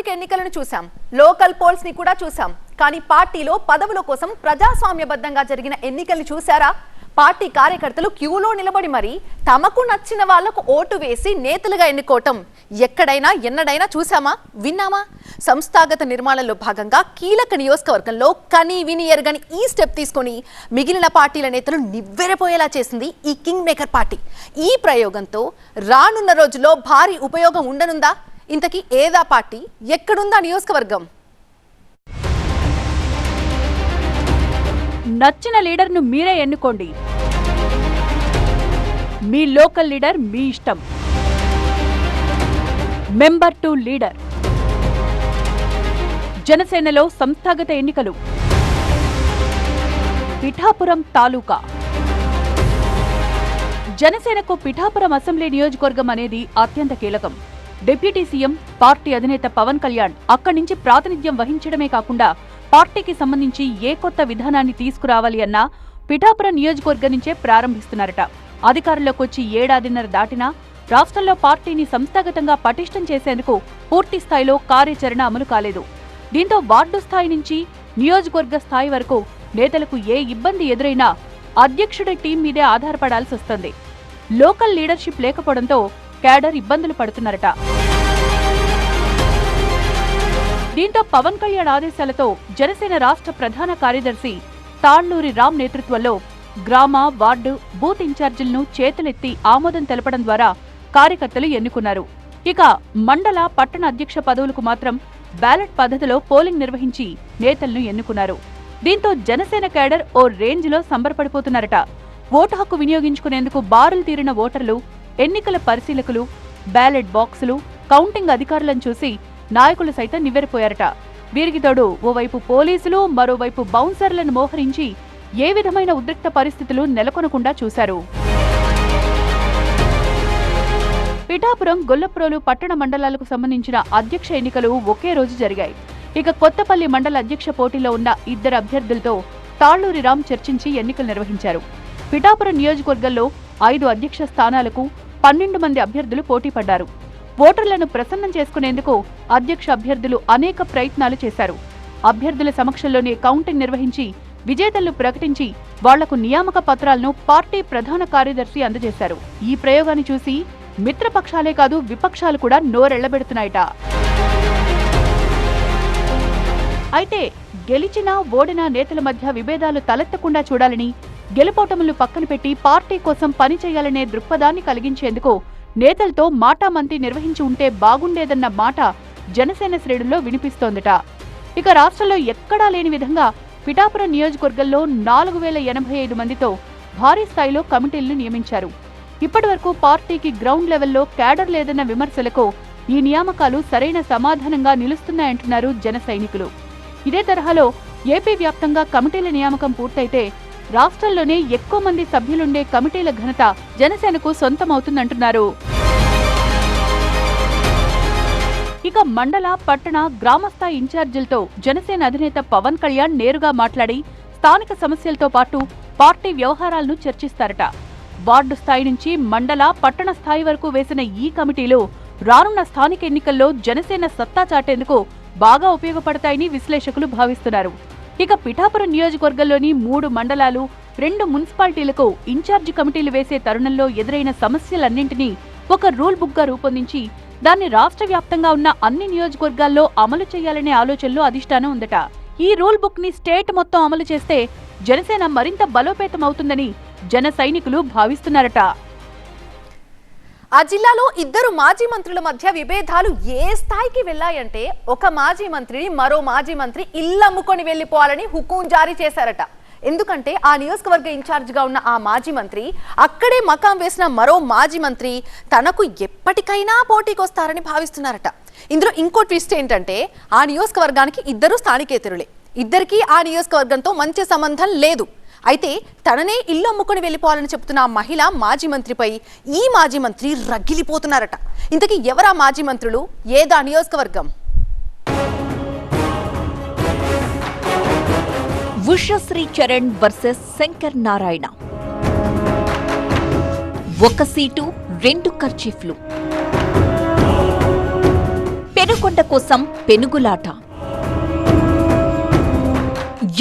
సార్వత్రిక ఎన్నికలను చూసాం, లోకల్ పోల్స్ ని కూడా చూసాం. కానీ పార్టీలో పదవుల కోసం ప్రజాస్వామ్యబద్ధంగా జరిగిన ఎన్నికల్ని చూసారా? పార్టీ కార్యకర్తలు క్యూలో నిలబడి మరి తమకు నచ్చిన వాళ్లకు ఓటు వేసి నేతలుగా ఎన్నుకోవటం ఎక్కడైనా ఎన్నడైనా చూసామా, విన్నామా? సంస్థాగత నిర్మాణంలో భాగంగా కీలక నియోజకవర్గంలో కని విని ఎరగని ఈ స్టెప్ తీసుకొని మిగిలిన పార్టీల నేతలు నివ్వెరపోయేలా చేసింది ఈ కింగ్ మేకర్ పార్టీ. ఈ ప్రయోగంతో రానున్న రోజుల్లో భారీ ఉపయోగం ఉండనుందా? ఇంతకీ ఏదా పార్టీ, ఎక్కడుందా నియోజకవర్గం? నచ్చిన లీడర్ను మీరే ఎన్నుకోండి. మీ లోకల్ లీడర్ మీ ఇష్టం. Member to leader. జనసేనలో సంస్థాగత ఎన్నికలు. పిఠాపురం తాలూకా. జనసేనకు పిఠాపురం అసెంబ్లీ నియోజకవర్గం అనేది అత్యంత కీలకం. డిప్యూటీ సీఎం, పార్టీ అధినేత పవన్ కళ్యాణ్ అక్కడి నుంచి ప్రాతినిధ్యం వహించడమే కాకుండా పార్టీకి సంబంధించి ఏ కొత్త విధానాన్ని తీసుకురావాలి అన్నా పిఠాపురం నియోజకవర్గం నుంచే ప్రారంభిస్తున్నారట. అధికారంలోకి వచ్చి ఏడాదిన్నర దాటినా రాష్ట్రంలో పార్టీని సంస్థాగతంగా పటిష్టం చేసేందుకు పూర్తి స్థాయిలో కార్యాచరణ అమలు కాలేదు. దీంతో వార్డు స్థాయి నుంచి నియోజకవర్గ స్థాయి వరకు నేతలకు ఏ ఇబ్బంది ఎదురైనా అధ్యక్షుడి టీం మీదే ఆధారపడాల్సి వస్తుంది. లోకల్ లీడర్షిప్ లేకపోవడంతో క్యాడర్ ఇబ్బందులు పడుతున్నారట. దీంతో పవన్ కళ్యాణ్ ఆదేశాలతో జనసేన రాష్ట్ర ప్రధాన కార్యదర్శి తాళ్లూరి రామ్ నేతృత్వంలో గ్రామ, వార్డు, బూత్ ఇన్ఛార్జీలను చేతులెత్తి ఆమోదం తెలపడం ద్వారా కార్యకర్తలు ఎన్నుకున్నారు. ఇక మండల, పట్టణ అధ్యక్ష పదవులకు మాత్రం బ్యాలెట్ పద్ధతిలో పోలింగ్ నిర్వహించి నేతలను ఎన్నుకున్నారు. దీంతో జనసేన క్యాడర్ ఓ రేంజ్లో సంబరపడిపోతున్నారట. ఓటు హక్కు వినియోగించుకునేందుకు బారులు తీరిన ఓటర్లు, ఎన్నికల పరిశీలకులు, బ్యాలెట్ బాక్సులు, కౌంటింగ్ అధికారులను చూసి నాయకులు సైతం నివ్వెరపోయారట. వీరికి తోడు ఓవైపు పోలీసులు, మరోవైపు బౌన్సర్లను మోహరించి ఏ విధమైన ఉద్రిక్త పరిస్థితులు నెలకొనకుండా చూశారు. పిఠాపురం, గొల్లప్రోలు పట్టణ మండలాలకు సంబంధించిన అధ్యక్ష ఎన్నికలు ఒకే రోజు జరిగాయి. ఇక కొత్తపల్లి మండల అధ్యక్ష పోటీలో ఉన్న ఇద్దరు అభ్యర్థులతో తాళ్లూరి రామ్ చర్చించి ఎన్నికలు నిర్వహించారు. పిఠాపురం నియోజకవర్గంలో 5 అధ్యక్ష స్థానాలకు 12 మంది అభ్యర్థులు పోటీ పడ్డారు. ఓటర్లను ప్రసన్నం చేసుకునేందుకు అధ్యక్ష అభ్యర్థులు అనేక ప్రయత్నాలు చేశారు. అభ్యర్థుల సమక్షంలోనే కౌంటింగ్ నిర్వహించి విజేతలను ప్రకటించి వాళ్లకు నియామక పత్రాలను పార్టీ ప్రధాన కార్యదర్శి అందజేశారు. ఈ ప్రయోగాన్ని చూసి మిత్రపక్షాలే కాదు, విపక్షాలు కూడా నోరెళ్లబెడుతున్నాయట. అయితే గెలిచినా ఓడినా నేతల మధ్య విభేదాలు తలెత్తకుండా చూడాలని, గెలుపోటములు పక్కన పెట్టి పార్టీ కోసం పనిచేయాలనే దృక్పథాన్ని కలిగించేందుకు నేతలతో మాటామంతి నిర్వహించి ఉంటే బాగుండేదన్న మాట జనసేన శ్రేణుల్లో వినిపిస్తోందట. ఇక రాష్ట్రంలో ఎక్కడా లేని విధంగా పిఠాపురం నియోజకవర్గంలో 4085 మందితో భారీ స్థాయిలో కమిటీలను నియమించారు. ఇప్పటి వరకు పార్టీకి గ్రౌండ్ లెవెల్లో క్యాడర్ లేదన్న విమర్శలకు ఈ నియామకాలు సరైన సమాధానంగా నిలుస్తున్నాయంటున్నారు జన సైనికులు. ఇదే తరహాలో ఏపీ వ్యాప్తంగా కమిటీల నియామకం పూర్తయితే రాష్ట్రంలోనే ఎక్కువ మంది సభ్యులుండే కమిటీల ఘనత జనసేనకు సొంతమవుతుందంటున్నారు. ఇక మండల, పట్టణ, గ్రామస్థాయి ఇన్ఛార్జీలతో జనసేన అధినేత పవన్ కళ్యాణ్ నేరుగా మాట్లాడి స్థానిక సమస్యలతో పాటు పార్టీ వ్యవహారాలను చర్చిస్తారట. వార్డు స్థాయి నుంచి మండల, పట్టణ స్థాయి వరకు వేసిన ఈ కమిటీలు రానున్న స్థానిక ఎన్నికల్లో జనసేన సత్తా చాటేందుకు బాగా ఉపయోగపడతాయని విశ్లేషకులు భావిస్తున్నారు. ఇక పిఠాపురం నియోజకవర్గంలోని 3 మండలాలు, 2 మున్సిపాలిటీలకు ఇన్ఛార్జి కమిటీలు వేసే తరుణంలో ఎదురైన సమస్యలన్నింటినీ ఒక రూల్ బుక్ గా రూపొందించి దాన్ని రాష్ట్ర వ్యాప్తంగా ఉన్న అన్ని నియోజకవర్గాల్లో అమలు చేయాలనే ఆలోచనలో అధిష్టానం ఉందట. ఈ రూల్ బుక్ ని స్టేట్ మొత్తం అమలు చేస్తే జనసేన మరింత బలోపేతం అవుతుందని జన సైనికులు భావిస్తున్నారట. ఆ జిల్లాలో 2 మాజీ మంత్రుల మధ్య విభేదాలు ఏ స్థాయికి వెళ్లాయంటే ఒక మాజీ మంత్రిని మరో మాజీ మంత్రి ఇల్లమ్ముకొని వెళ్లిపోవాలని హుకుం జారీ చేశారట. ఎందుకంటే ఆ నియోజకవర్గ ఇన్ఛార్జిగా ఉన్న ఆ మాజీ మంత్రి అక్కడే మకాం వేసిన మరో మాజీ మంత్రి తనకు ఎప్పటికైనా పోటీకి వస్తారని భావిస్తున్నారట. ఇందులో ఇంకో ట్విస్ట్ ఏంటంటే ఆ నియోజకవర్గానికి 2 స్థానికేతరులే. ఇద్దరికీ ఆ నియోజకవర్గంతో మంచి సంబంధం లేదు. అయితే తననే ఇల్లు అమ్ముకొని వెళ్లిపోవాలని చెప్తున్న ఆ మహిళ మాజీ మంత్రిపై ఈ మాజీ మంత్రి రగిలిపోతున్నారట. ఇంతకీ ఎవరా మాజీ మంత్రులు, ఏదా నియోజకవర్గం? ఉషశ్రీ చరణ్ వర్సెస్ శంకర్ నారాయణ. 1 సీటు, 2 కర్చీఫ్లు. పెను పెనుకొండ కోసం పెనుగులాట.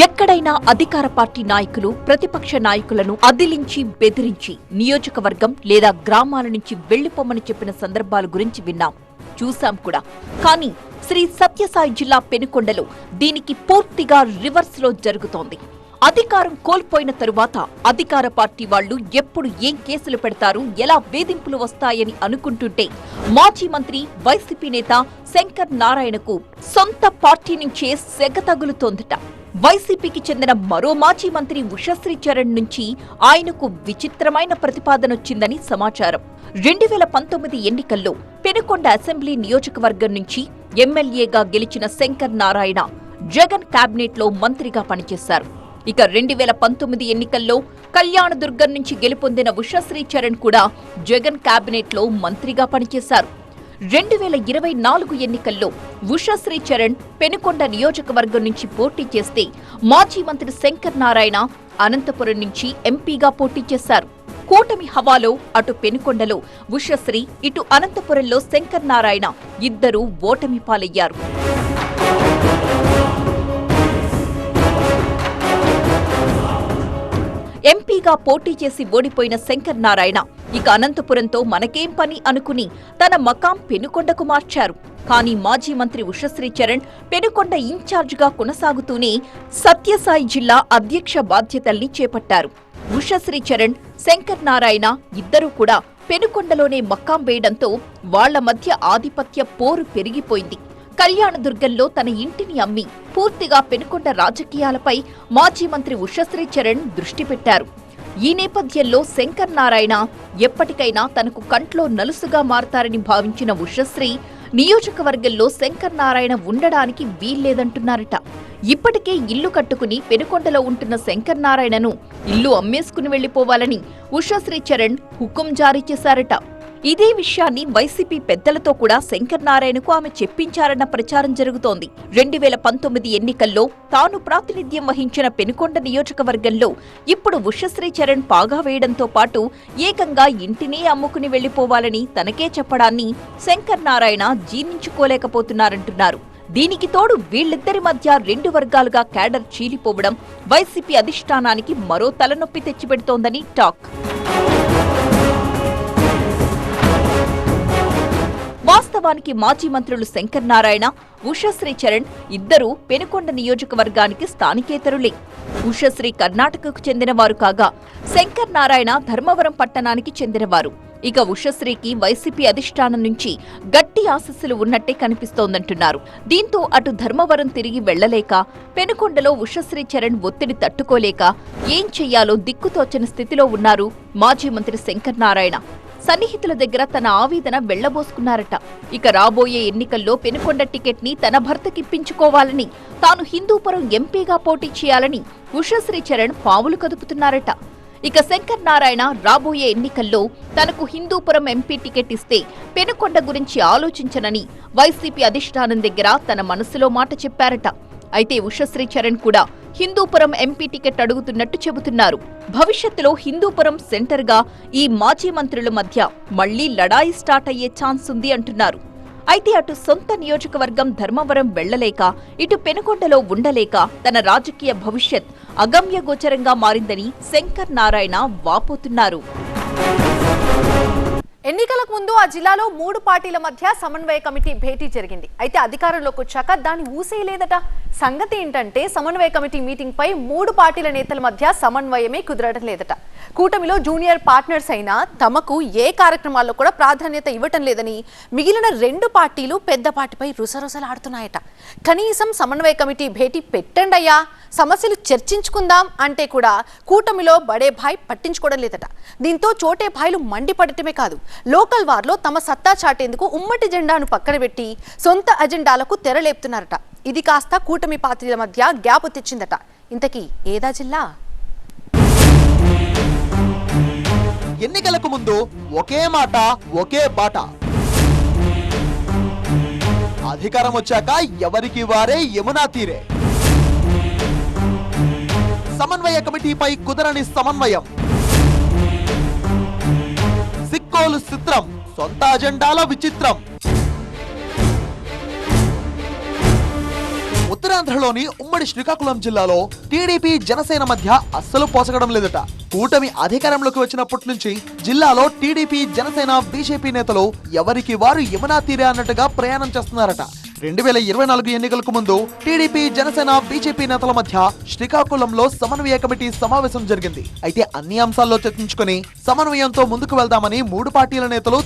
ఎక్కడైనా అధికార పార్టీ నాయకులు ప్రతిపక్ష నాయకులను అదిలించి బెదిరించి నియోజకవర్గం లేదా గ్రామాల నుంచి వెళ్లిపోమని చెప్పిన సందర్భాల గురించి విన్నాం, చూశాం కూడా. కానీ శ్రీ సత్యసాయి జిల్లా పెనుకొండలో దీనికి పూర్తిగా రివర్స్ లో జరుగుతోంది. అధికారం కోల్పోయిన తరువాత అధికార పార్టీ వాళ్లు ఎప్పుడు ఏం కేసులు పెడతారు, ఎలా వేధింపులు వస్తాయని అనుకుంటుంటే మాజీ మంత్రి వైసీపీ నేత శంకర్ నారాయణకు సొంత పార్టీ నుంచే సెగ తగులుతోందట. వైసీపీకి చెందిన మరో మాజీ మంత్రి ఉషశ్రీ చరణ్ నుంచి ఆయనకు విచిత్రమైన ప్రతిపాదనొచ్చిందని సమాచారం. 2019 ఎన్నికల్లో పెనుకొండ అసెంబ్లీ నియోజకవర్గం నుంచి ఎమ్మెల్యేగా గెలిచిన శంకర్ నారాయణ జగన్ కేబినెట్లో మంత్రిగా పనిచేశారు. ఇక 2019 ఎన్నికల్లో కళ్యాణదుర్గం నుంచి గెలుపొందిన ఉషశ్రీ చరణ్ కూడా జగన్ కేబినెట్లో మంత్రిగా పనిచేశారు. 2024 ఎన్నికల్లో ఉషశ్రీ చరణ్ పెనుకొండ నియోజకవర్గం నుంచి పోటీ చేస్తే మాజీ మంత్రి శంకర్ నారాయణ అనంతపురం నుంచి ఎంపీగా పోటీ చేశారు. కూటమి హవాలో అటు పెనుకొండలో ఉషశ్రీ, ఇటు అనంతపురంలో శంకర్ నారాయణ ఇద్దరూ ఓటమి పాలయ్యారు. ఎంపీగా పోటీ చేసి ఓడిపోయిన శంకర్ నారాయణ ఇక అనంతపురంతో మనకేం పని అనుకుని తన మకాం పెనుకొండకు మార్చారు. కానీ మాజీ మంత్రి ఉషశ్రీ చరణ్ పెనుకొండ ఇన్ఛార్జిగా కొనసాగుతూనే సత్యసాయి జిల్లా అధ్యక్ష బాధ్యతల్ని చేపట్టారు. ఉషశ్రీ చరణ్, శంకర్ నారాయణ ఇద్దరూ కూడా పెనుకొండలోనే మకాం వేయడంతో వాళ్ల మధ్య ఆధిపత్య పోరు పెరిగిపోయింది. కళ్యాణదుర్గంలో తన ఇంటిని అమ్మి పూర్తిగా పెనుకొండ రాజకీయాలపై మాజీ మంత్రి ఉషశ్రీ చరణ్ దృష్టి పెట్టారు. ఈ నేపథ్యంలో శంకర్ నారాయణ ఎప్పటికైనా తనకు కంట్లో నలుసుగా మారతారని భావించిన ఉషశ్రీ నియోజకవర్గంలో శంకర్ నారాయణ ఉండడానికి వీల్లేదంటున్నారట. ఇప్పటికే ఇల్లు కట్టుకుని పెనుకొండలో ఉంటున్న శంకర్ నారాయణను ఇల్లు అమ్మేసుకుని వెళ్లిపోవాలని ఉషశ్రీ చరణ్ హుకుం జారీ చేశారట. ఇదే విషయాన్ని వైసీపీ పెద్దలతో కూడా శంకర్ నారాయణకు ఆమె చెప్పించారన్న ప్రచారం జరుగుతోంది. 2019 ఎన్నికల్లో తాను ప్రాతినిధ్యం వహించిన పెనుకొండ నియోజకవర్గంలో ఇప్పుడు ఉషశ్రీ చరణ్ పాగా వేయడంతో పాటు ఏకంగా ఇంటినే అమ్ముకుని వెళ్లిపోవాలని తనకే చెప్పడాన్ని శంకర్ నారాయణ జీర్ణించుకోలేకపోతున్నారంటున్నారు. దీనికి తోడు వీళ్ళిద్దరి మధ్య 2 వర్గాలుగా క్యాడర్ చీలిపోవడం వైసీపీ అధిష్టానానికి మరో తలనొప్పి తెచ్చిపెడుతోందని టాక్. వాస్తవానికి మాజీ మంత్రులు శంకర్ నారాయణ, ఉషశ్రీ చరణ్ ఇద్దరూ పెనుకొండ నియోజకవర్గానికి స్థానికేతరులే. ఉషశ్రీ కర్ణాటకకు చెందినవారు కాగా శంకర్ నారాయణ ధర్మవరం పట్టణానికి చెందినవారు. ఇక ఉషశ్రీకి వైసీపీ అధిష్టానం నుంచి గట్టి ఆశస్సులు ఉన్నట్టే కనిపిస్తోందంటున్నారు. దీంతో అటు ధర్మవరం తిరిగి వెళ్లలేక, పెనుకొండలో ఉషశ్రీ చరణ్ ఒత్తిడి తట్టుకోలేక ఏం చెయ్యాలో దిక్కుతోచని స్థితిలో ఉన్నారు మాజీ మంత్రి శంకర్ నారాయణ. సన్నిహితుల దగ్గర తన ఆవేదన వెళ్లబోసుకున్నారట. ఇక రాబోయే ఎన్నికల్లో పెనుకొండ టికెట్ ని తన భర్తకిప్పించుకోవాలని, తాను హిందూపురం ఎంపీగా పోటీ చేయాలని ఉషశ్రీ చరణ్ పావులు కదుపుతున్నారట. ఇక శంకర్ నారాయణ రాబోయే ఎన్నికల్లో తనకు హిందూపురం ఎంపీ టికెట్ ఇస్తే పెనుకొండ గురించి ఆలోచించనని వైసీపీ అధిష్టానం దగ్గర తన మనసులో మాట చెప్పారట. అయితే ఉషశ్రీ చరణ్ కూడా హిందూపురం ఎంపీ టికెట్ అడుగుతున్నట్టు చెబుతున్నారు. భవిష్యత్తులో హిందూపురం సెంటర్గా ఈ మాజీ మంత్రుల మధ్య మళ్లీ లడాయి స్టార్ట్ అయ్యే ఛాన్స్ ఉంది అంటున్నారు. అయితే అటు సొంత నియోజకవర్గం ధర్మవరం వెళ్లలేక, ఇటు పెనుకొండలో ఉండలేక తన రాజకీయ భవిష్యత్ అగమ్యగోచరంగా మారిందని శంకర్ నారాయణ వాపోతున్నారు. ఎన్నికలకు ముందు ఆ జిల్లాలో 3 పార్టీల మధ్య సమన్వయ కమిటీ భేటీ జరిగింది. అయితే అధికారంలోకి వచ్చాక దాని ఊసేయలేదట. సంగతి ఏంటంటే సమన్వయ కమిటీ మీటింగ్ పై 3 పార్టీల నేతల మధ్య సమన్వయమే కుదరడం లేదట. కూటమిలో జూనియర్ పార్ట్నర్స్ అయినా తమకు ఏ కార్యక్రమాల్లో కూడా ప్రాధాన్యత ఇవ్వటం లేదని మిగిలిన 2 పార్టీలు పెద్దపాటిపై రుసరుసలాడుతున్నాయట. కనీసం సమన్వయ కమిటీ భేటీ పెట్టండయ్యా, సమస్యలు చర్చించుకుందాం అంటే కూడా కూటమిలో బడే భాయ్ పట్టించుకోవడం లేదట. దీంతో చోటే భాయ్లు మండిపడటమే కాదు, లోకల్ వార్లో తమ సత్తా చాటేందుకు ఉమ్మటి జెండాను పక్కన పెట్టి సొంత అజెండాలకు తెరలేపుతున్నారట. ఇది కాస్త కూటమి పార్టీల మధ్య గ్యాప్ తెచ్చిందట. ఇంతకీ ఏదా జిల్లా? ఎన్నికలకు ముందు ఒకే మాట ఒకే బాట, అధికారం వచ్చాక ఎవరికి వారే యమునా తీరే. సమన్వయ కమిటీపై కుదరని సమన్వయం, సిక్కోలు చిత్రం, సొంత అజెండాల విచిత్రం. ఉత్తరాంధ్రలోని ఉమ్మడి శ్రీకాకుళం జిల్లాలో టీడీపీ జనసేన మధ్య అస్సలు పోసగడం లేదట. కూటమి అధికారంలోకి వచ్చినప్పటి నుంచి జిల్లాలో టీడీపీ జనసేన బీజేపీ నేతలు ఎవరికి వారు యమునా తీరే అన్నట్టుగా ప్రయాణం చేస్తున్నారట. 2024 ఎన్నికలకు ముందు టీడీపీ జనసేన బీజేపీ నేతల మధ్య శ్రీకాకుళంలో సమన్వయ కమిటీ సమావేశం జరిగింది. అయితే అన్ని అంశాల్లో చర్చించుకుని సమన్వయంతో ముందుకు వెళ్దామని మూడు పార్టీల నేతలు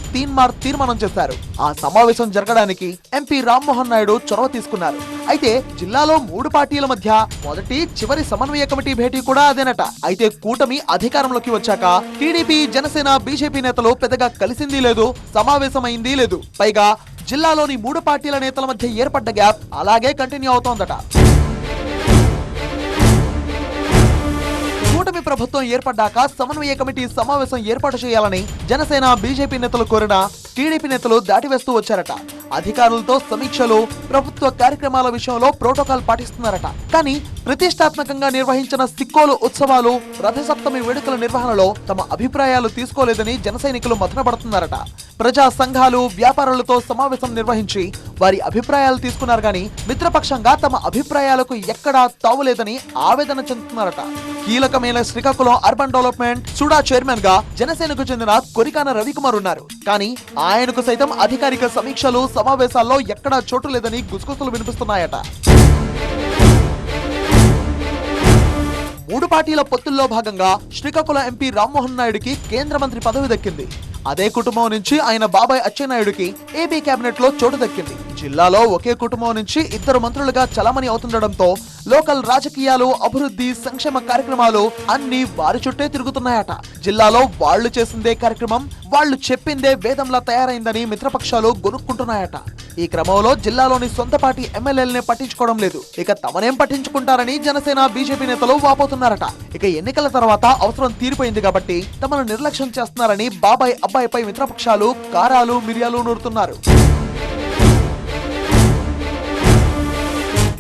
తీర్మానం చేశారు. ఆ సమావేశం జరగడానికి ఎంపీ రామ్మోహన్ నాయుడు చొరవ తీసుకున్నారు. అయితే జిల్లాలో మూడు పార్టీల మధ్య మొదటి చివరి సమన్వయ కమిటీ భేటీ కూడా అదేనట. అయితే కూటమి అధికారంలోకి వచ్చాక టీడీపీ జనసేన బీజేపీ నేతలు పెద్దగా కలిసింది లేదు, సమావేశమైంది లేదు. పైగా జిల్లాలోని మూడు పార్టీల నేతల మధ్య ఏర్పడ్డ గ్యాప్ అలాగే కంటిన్యూ అవుతోందట. కూటమి ప్రభుత్వం ఏర్పడ్డాక సమన్వయ కమిటీ సమావేశం ఏర్పాటు చేయాలని జనసేన బీజేపీ నేతలు కోరినా టీడీపీ నేతలు దాటివేస్తూ వచ్చారట. అధికారులతో సమీక్షలు, ప్రభుత్వ కార్యక్రమాల విషయంలో ప్రోటోకాల్ పాటిస్తున్నారట. కానీ ప్రతిష్టాత్మకంగా నిర్వహించిన సిక్కోలు ఉత్సవాలు, రథసప్తమి వేడుకల నిర్వహణలో తమ అభిప్రాయాలు తీసుకోలేదని జన సైనికులు మథనపడుతున్నారట. ప్రజా సంఘాలు, వ్యాపారులతో సమావేశం నిర్వహించి వారి అభిప్రాయాలు తీసుకున్నారు గాని మిత్రపక్షంగా తమ అభిప్రాయాలకు ఎక్కడా తావులేదని ఆవేదన చెందుతున్నారట. కీలకమైన Srikakulam urban development SUDA chairman గా జనసేనకు చెందిన కొరికాన రవికుమార్ ఉన్నారు. కానీ ఆయనకు సైతం అధికారిక సమీక్షలు, సమావేశాల్లో ఎక్కడా చోటు లేదని గుసగుసలు వినిపిస్తున్నాయట. మూడు పార్టీల పొత్తుల్లో భాగంగా శ్రీకాకుళం ఎంపీ రామ్మోహన్ నాయుడుకి కేంద్ర మంత్రి పదవి దక్కింది. అదే కుటుంబం నుంచి ఆయన బాబాయ్ అచ్చెన్నాయుడికి ఏపీ కేబినెట్ లో చోటు దక్కింది. జిల్లాలో ఒకే కుటుంబం నుంచి ఇద్దరు మంత్రులుగా చలామణి అవుతుండటంతో లోకల్ రాజకీయాలు, అభివృద్ధి, సంక్షేమ కార్యక్రమాలు అన్ని వారి చుట్టే తిరుగుతున్నాయట. జిల్లాలో వాళ్లు చేసిందే కార్యక్రమం, వాళ్లు చెప్పిందే వేదంలా తయారైందని మిత్రపక్షాలు గొనుక్కుంటున్నాయట. ఈ క్రమంలో జిల్లాలోని సొంత పార్టీ ఎమ్మెల్యేలనే పట్టించుకోవడం లేదు. ఇక తమనేం పట్టించుకుంటారని జనసేన బీజేపీ నేతలు వాపోతున్నారట. ఇక ఎన్నికల తర్వాత అవసరం తీరిపోయింది కాబట్టి తమను నిర్లక్ష్యం చేస్తున్నారని బాబాయ్ అబ్బాయిపై మిత్రపక్షాలు కారాలు, మిరియాలు నూరుతున్నారు.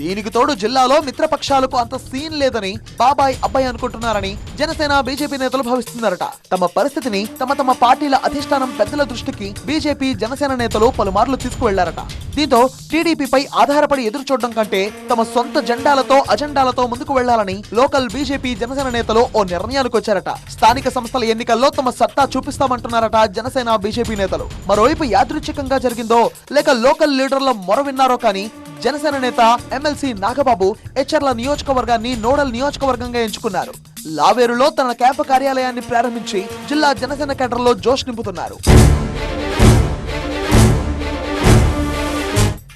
దీనికి తోడు జిల్లాలో మిత్రపక్షాలకు అంత సీన్ లేదని బాబాయ్ అబ్బాయి అనుకుంటున్నారని జనసేన బీజేపీ నేతలు భావిస్తున్నారట. తమ పరిస్థితిని తమ పార్టీల అధిష్టానం పెద్దల దృష్టికి బీజేపీ, జనసేన నేతలు పలుమార్లు తీసుకువెళ్లారట. దీంతో టీడీపీపై ఆధారపడి ఎదురు చూడడం కంటే తమ సొంత జెండాలతో, అజెండాలతో ముందుకు వెళ్లాలని లోకల్ బీజేపీ, జనసేన నేతలు ఓ నిర్ణయానికి వచ్చారట. స్థానిక సంస్థల ఎన్నికల్లో తమ సత్తా చూపిస్తామంటున్నారట జనసేన బీజేపీ నేతలు. మరోవైపు యాదృచ్ఛికంగా జరిగిందో లేక లోకల్ లీడర్ల మొర విన్నారో కానీ జనసేన నేత ఎమ్మెల్సీ నాగబాబు ఎచ్చర్ల నియోజకవర్గాన్ని నోడల్ నియోజకవర్గంగా ఎంచుకున్నారు. లావేరులో తన క్యాంపు కార్యాలయాన్ని ప్రారంభించి జిల్లా జనసేన కేడర్లో జోష్ నింపుతున్నారు.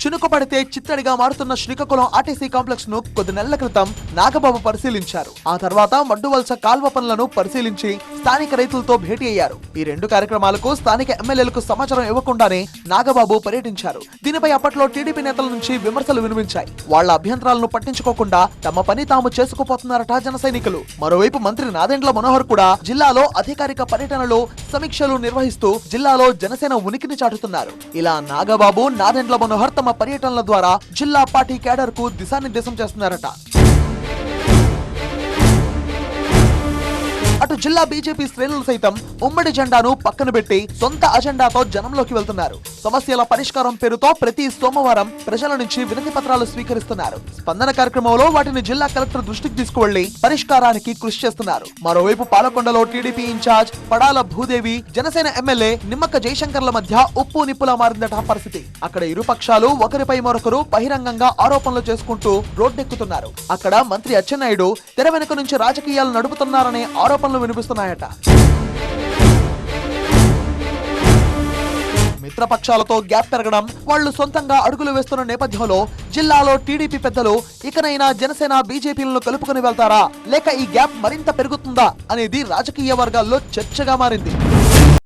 చినుకు పడితే చిత్తడిగా మారుతున్న శ్రీకాకుళం ఆర్టీసీ కాంప్లెక్స్ ను కొద్ది నెలల క్రితం నాగబాబు పరిశీలించారు. ఆ తర్వాత మడ్డువలస కాల్వ పనులను పరిశీలించి స్థానిక రైతులతో భేటీ అయ్యారు. ఈ రెండు కార్యక్రమాలకు స్థానిక ఎమ్మెల్యేలకు సమాచారం ఇవ్వకుండానే నాగబాబు పర్యటించారు. దీనిపై అప్పట్లో టీడీపీ నేతల నుంచి విమర్శలు వినిపించాయి. వాళ్ల అభ్యంతరాలను పట్టించుకోకుండా తమ పని తాము చేసుకుపోతున్నారట జన సైనికులు. మరోవైపు మంత్రి నాదెండ్ల మనోహర్ కూడా జిల్లాలో అధికారిక పర్యటనలు, సమీక్షలు నిర్వహిస్తూ జిల్లాలో జనసేన ఉనికిని చాటుతున్నారు. ఇలా నాగబాబు, నాదెండ్ల మనోహర్ తమ పర్యటనల ద్వారా జిల్లా పార్టీ కేడర్ కు దిశానిర్దేశం చేస్తున్నారట. అటు జిల్లా బీజేపీ శ్రేణులు సైతం ఉమ్మడి జెండాను పక్కన పెట్టి సొంత అజెండాతో జనంలోకి వెళ్తున్నారు. సమస్యల పరిష్కారం పేరుతో ప్రతి సోమవారం ప్రజల నుంచి వినతి పత్రాలు స్వీకరిస్తున్నారు. స్పందన కార్యక్రమంలో వాటిని జిల్లా కలెక్టర్ దృష్టికి తీసుకువెళ్లి పరిష్కారానికి కృషి చేస్తున్నారు. మరోవైపు పాలకొండలో TDP incharge Padala Bhudevi, Janasena MLA Nimmaka జయశంకర్ల మధ్య ఉప్పు నిప్పులా మారిందట పరిస్థితి. అక్కడ ఇరు పక్షాలు ఒకరిపై మరొకరు బహిరంగంగా ఆరోపణలు చేసుకుంటూ రోడ్డెక్కుతున్నారు. అక్కడ మంత్రి అచ్చెన్నాయుడు తెర వెనుక నుంచి రాజకీయాలు నడుపుతున్నారనే ఆరోపణలు వినిపిస్తున్నాయట. మిత్రపక్షాలతో గ్యాప్ పెరగడం, వాళ్లు సొంతంగా అడుగులు వేస్తున్న నేపథ్యంలో జిల్లాలో టీడీపీ పెద్దలు ఇకనైనా జనసేన బీజేపీలను కలుపుకొని వెళ్తారా లేక ఈ గ్యాప్ మరింత పెరుగుతుందా అనేది రాజకీయ వర్గాల్లో చర్చగా మారింది.